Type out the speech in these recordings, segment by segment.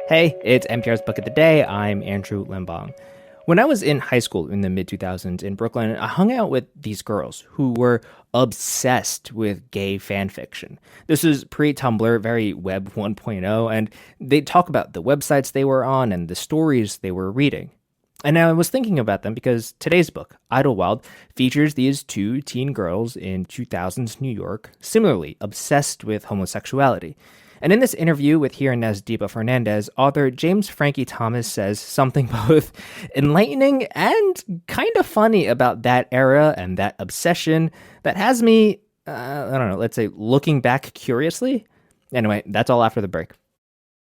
Hey, it's NPR's Book of the Day. I'm Andrew Limbong. When I was in high school in the mid 2000s in Brooklyn, I hung out with these girls who were obsessed with gay fan fiction. This was pre Tumblr, very Web 1.0, and they'd talk about the websites they were on and the stories they were reading. And I was thinking about them because today's book, Idlewild, features these two teen girls in 2000s New York, similarly obsessed with homosexuality. And in this interview with Here and Now's Deepa Fernandes, author James Frankie Thomas says something both enlightening and kind of funny about that era and that obsession that has me, let's say, looking back curiously. Anyway, that's all after the break.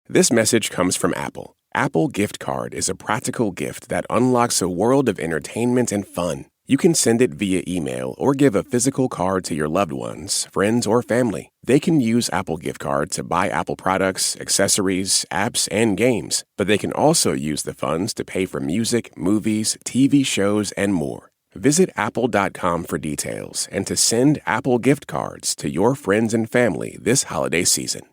This message comes from Apple. Apple Gift Card is a practical gift that unlocks a world of entertainment and fun. You can send it via email or give a physical card to your loved ones, friends, or family. They can use Apple Gift Card to buy Apple products, accessories, apps, and games. But they can also use the funds to pay for music, movies, TV shows, and more. Visit apple.com for details and to send Apple Gift Cards to your friends and family this holiday season.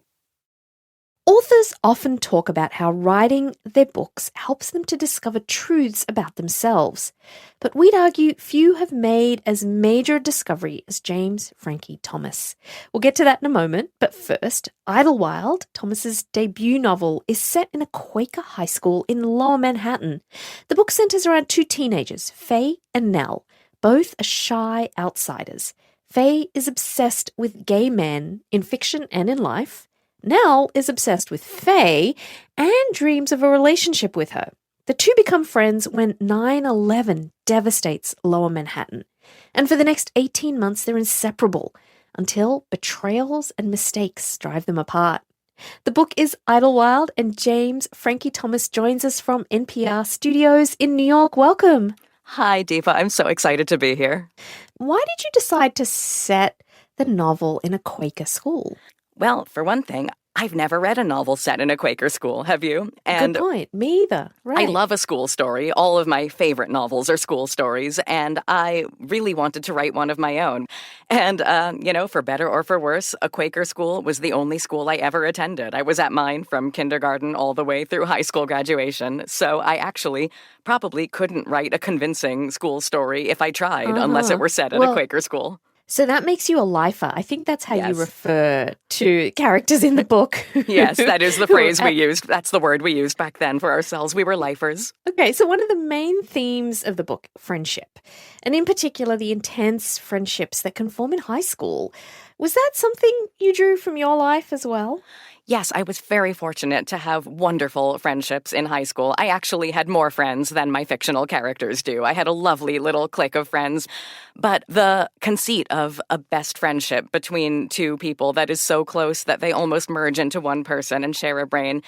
Authors often talk about how writing their books helps them to discover truths about themselves. But we'd argue few have made as major a discovery as James Frankie Thomas. We'll get to that in a moment, but first, Idlewild, Thomas's debut novel, is set in a Quaker high school in Lower Manhattan. The book centers around two teenagers, Faye and Nell. Both are shy outsiders. Faye is obsessed with gay men in fiction and in life. Nell is obsessed with Faye and dreams of a relationship with her. The two become friends when 9/11 devastates Lower Manhattan. And for the next 18 months, they're inseparable until betrayals and mistakes drive them apart. The book is Idlewild, and James Frankie Thomas joins us from NPR Studios in New York. Welcome. Hi, Deepa. I'm so excited to be here. Why did you decide to set the novel in a Quaker school? Well, for one thing, I've never read a novel set in a Quaker school, have you? Good point. Me either. Right. I love a school story. All of my favorite novels are school stories, and I really wanted to write one of my own. And, for better or for worse, a Quaker school was the only school I ever attended. I was at mine from kindergarten all the way through high school graduation, so I actually probably couldn't write a convincing school story if I tried, unless it were set at a Quaker school. So that makes you a lifer. I think that's how you refer to characters in the book. Yes, that is the phrase we used. That's the word we used back then for ourselves. We were lifers. Okay, so one of the main themes of the book, friendship, and in particular the intense friendships that can form in high school. Was that something you drew from your life as well? Yes, I was very fortunate to have wonderful friendships in high school. I actually had more friends than my fictional characters do. I had a lovely little clique of friends. But the conceit of a best friendship between two people that is so close that they almost merge into one person and share a brain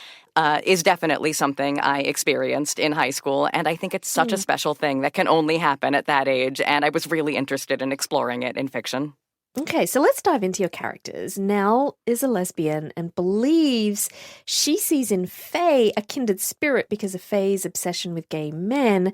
is definitely something I experienced in high school. And I think it's such a special thing that can only happen at that age. And I was really interested in exploring it in fiction. Okay, so let's dive into your characters. Nell is a lesbian and believes she sees in Faye a kindred spirit because of Faye's obsession with gay men.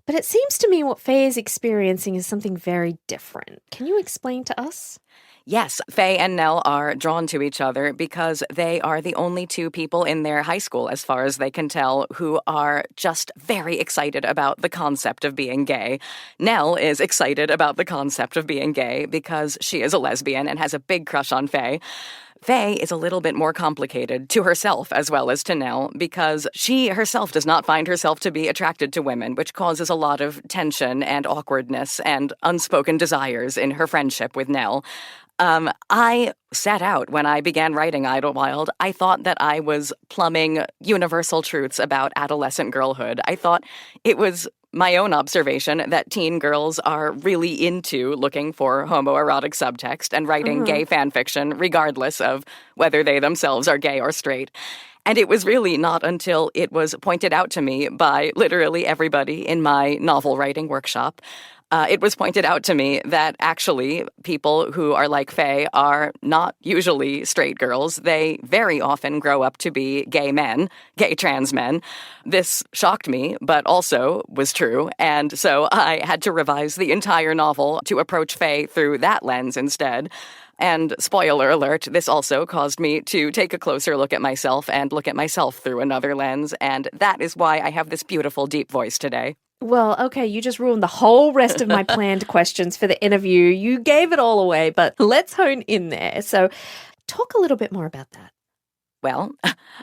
But it seems to me what Faye is experiencing is something very different. Can you explain to us? Yes, Faye and Nell are drawn to each other because they are the only two people in their high school, as far as they can tell, who are just very excited about the concept of being gay. Nell is excited about the concept of being gay because she is a lesbian and has a big crush on Faye. Faye is a little bit more complicated to herself as well as to Nell because she herself does not find herself to be attracted to women, which causes a lot of tension and awkwardness and unspoken desires in her friendship with Nell. I set out when I began writing Idlewild. I thought that I was plumbing universal truths about adolescent girlhood. I thought it was my own observation that teen girls are really into looking for homoerotic subtext and writing gay fan fiction, regardless of whether they themselves are gay or straight. And it was really not until it was pointed out to me by literally everybody in my novel writing workshop. It was pointed out to me that actually people who are like Faye are not usually straight girls. They very often grow up to be gay men, gay trans men. This shocked me, but also was true. And so I had to revise the entire novel to approach Faye through that lens instead. And spoiler alert, this also caused me to take a closer look at myself and look at myself through another lens. And that is why I have this beautiful, deep voice today. Well, okay, you just ruined the whole rest of my planned questions for the interview. You gave it all away, but let's hone in there. So talk a little bit more about that. Well,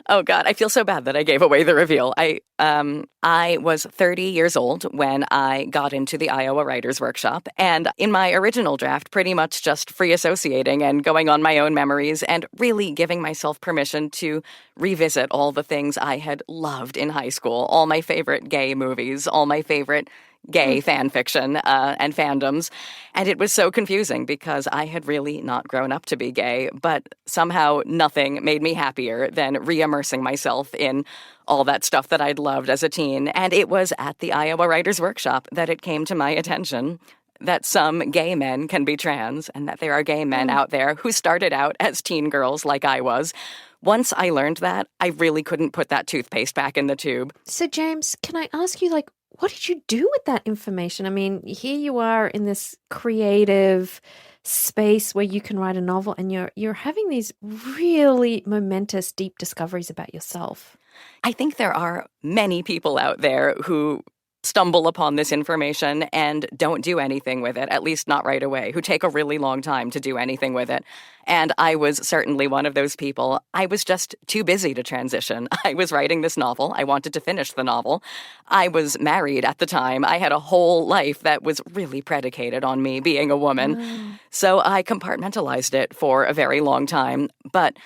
oh God, I feel so bad that I gave away the reveal. I was 30 years old when I got into the Iowa Writers Workshop, and in my original draft, pretty much just free associating and going on my own memories and really giving myself permission to revisit all the things I had loved in high school, all my favorite gay movies, all my favorite gay fan fiction and fandoms. And it was so confusing because I had really not grown up to be gay, but somehow nothing made me happier than re-immersing myself in all that stuff that I'd loved as a teen. And it was at the Iowa Writers Workshop that it came to my attention that some gay men can be trans and that there are gay men out there who started out as teen girls like I was. Once I learned that, I really couldn't put that toothpaste back in the tube. So, James, can I ask you, what did you do with that information? I mean, here you are in this creative space where you can write a novel and you're having these really momentous, deep discoveries about yourself. I think there are many people out there who stumble upon this information and don't do anything with it, at least not right away, who take a really long time to do anything with it. And I was certainly one of those people. I was just too busy to transition. I was writing this novel. I wanted to finish the novel. I was married at the time. I had a whole life that was really predicated on me being a woman. So I compartmentalized it for a very long time. But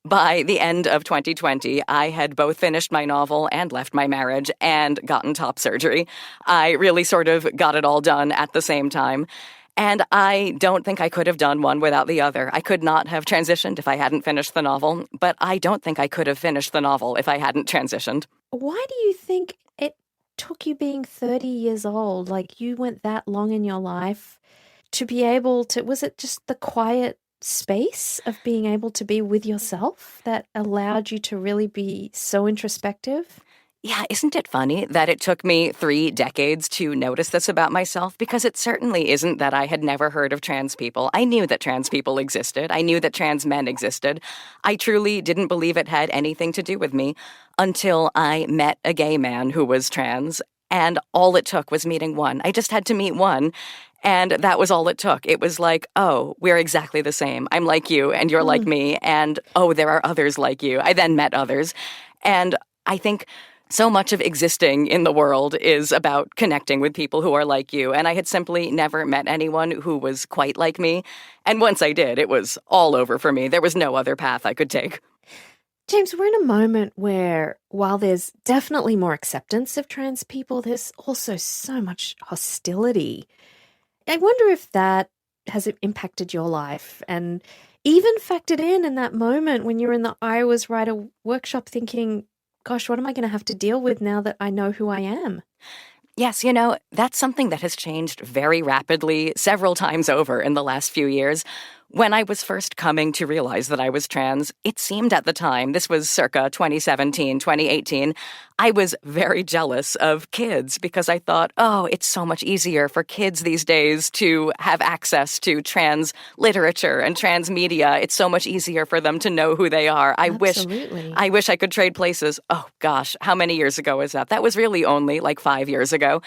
by the end of 2020, I had both finished my novel and left my marriage and gotten top surgery. I really sort of got it all done at the same time. And I don't think I could have done one without the other. I could not have transitioned if I hadn't finished the novel, but I don't think I could have finished the novel if I hadn't transitioned. Why do you think it took you being 30 years old, like you went that long in your life, to be able to, was it just the quiet space of being able to be with yourself that allowed you to really be so introspective? Yeah, isn't it funny that it took me 3 decades to notice this about myself? Because it certainly isn't that I had never heard of trans people. I knew that trans people existed. I knew that trans men existed. I truly didn't believe it had anything to do with me until I met a gay man who was trans. And all it took was meeting one. I just had to meet one. And that was all it took. It was like, oh, we're exactly the same. I'm like you and you're like me. And oh, there are others like you. I then met others. And I think so much of existing in the world is about connecting with people who are like you. And I had simply never met anyone who was quite like me. And once I did, it was all over for me. There was no other path I could take. James, we're in a moment where, while there's definitely more acceptance of trans people, there's also so much hostility. I wonder if that has impacted your life and even factored in that moment when you're in the Iowa's Writer Workshop thinking, gosh, what am I going to have to deal with now that I know who I am? Yes, that's something that has changed very rapidly several times over in the last few years. When I was first coming to realize that I was trans, it seemed at the time, this was circa 2017, 2018, I was very jealous of kids because I thought, oh, it's so much easier for kids these days to have access to trans literature and trans media. It's so much easier for them to know who they are. I wish I could trade places. Oh, gosh, how many years ago was that? That was really only like 5 years ago.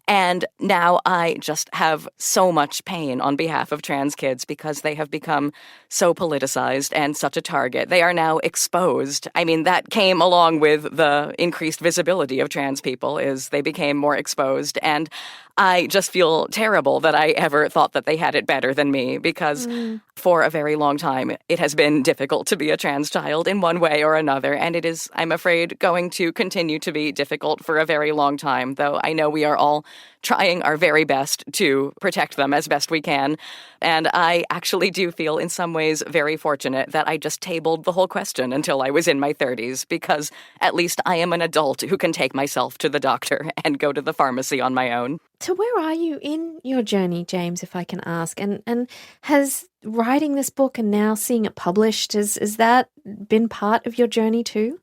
And now I just have so much pain on behalf of trans kids because they have become so politicized and such a target. They are now exposed. I mean, that came along with the increased visibility of trans people is they became more exposed. And I just feel terrible that I ever thought that they had it better than me because for a very long time, it has been difficult to be a trans child in one way or another. And it is, I'm afraid, going to continue to be difficult for a very long time, though I know we are all trying our very best to protect them as best we can. And I actually do feel in some ways very fortunate that I just tabled the whole question until I was in my 30s, because at least I am an adult who can take myself to the doctor and go to the pharmacy on my own. So where are you in your journey, James, if I can ask? And has writing this book and now seeing it published, has that been part of your journey too?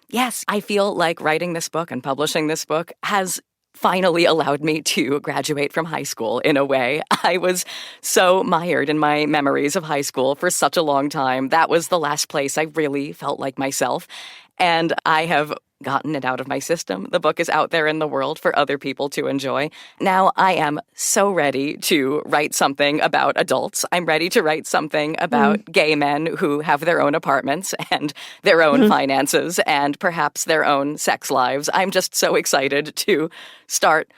Yes, I feel like writing this book and publishing this book has finally allowed me to graduate from high school in a way. I was so mired in my memories of high school for such a long time. That was the last place I really felt like myself. And I have gotten it out of my system. The book is out there in the world for other people to enjoy. Now I am so ready to write something about adults. I'm ready to write something about gay men who have their own apartments and their own finances and perhaps their own sex lives. I'm just so excited to start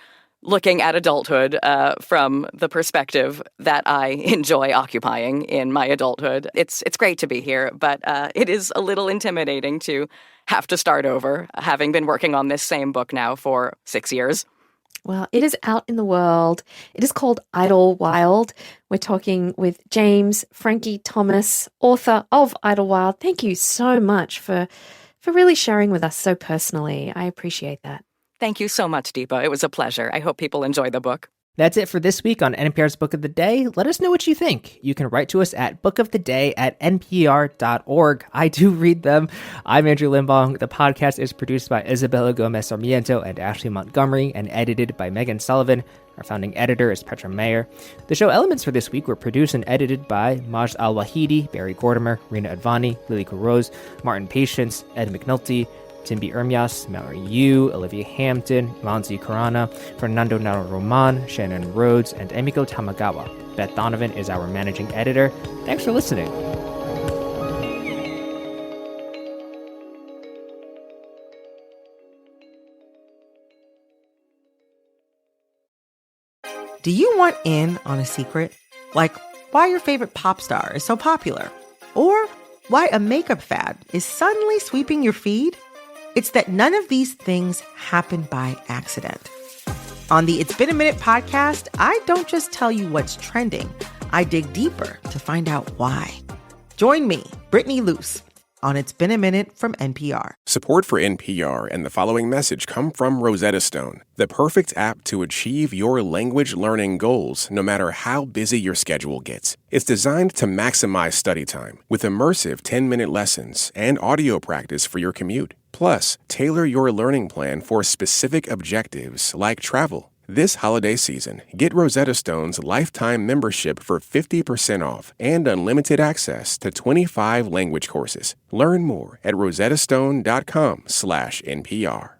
looking at adulthood from the perspective that I enjoy occupying in my adulthood. It's great to be here, but it is a little intimidating to have to start over, having been working on this same book now for 6 years. Well, it is out in the world. It is called Idlewild. We're talking with James Frankie Thomas, author of Idlewild. Thank you so much for really sharing with us so personally. I appreciate that. Thank you so much, Deepa. It was a pleasure. I hope people enjoy the book. That's it for this week on NPR's Book of the Day. Let us know what you think. You can write to us at bookoftheday@npr.org. I do read them. I'm Andrew Limbong. The podcast is produced by Isabella Gomez Sarmiento and Ashley Montgomery and edited by Megan Sullivan. Our founding editor is Petra Mayer. The show elements for this week were produced and edited by Majd Al-Wahidi, Barry Gordimer, Rina Advani, Lily Rose, Martin Patience, Ed McNulty, Timby Ermias, Mallory Yu, Olivia Hampton, Manzi Karana, Fernando Naroman, Shannon Rhodes, and Emiko Tamagawa. Beth Donovan is our managing editor. Thanks for listening. Do you want in on a secret? Like why your favorite pop star is so popular? Or why a makeup fad is suddenly sweeping your feed? It's that none of these things happen by accident. On the It's Been a Minute podcast, I don't just tell you what's trending. I dig deeper to find out why. Join me, Brittany Luce, on It's Been a Minute from NPR. Support for NPR and the following message come from Rosetta Stone, the perfect app to achieve your language learning goals no matter how busy your schedule gets. It's designed to maximize study time with immersive 10-minute lessons and audio practice for your commute. Plus, tailor your learning plan for specific objectives like travel. This holiday season, get Rosetta Stone's lifetime membership for 50% off and unlimited access to 25 language courses. Learn more at rosettastone.com/NPR.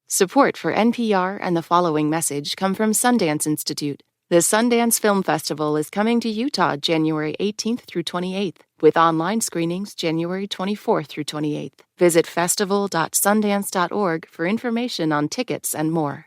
Support for NPR and the following message come from Sundance Institute. The Sundance Film Festival is coming to Utah January 18th through 28th, with online screenings January 24th through 28th. Visit festival.sundance.org for information on tickets and more.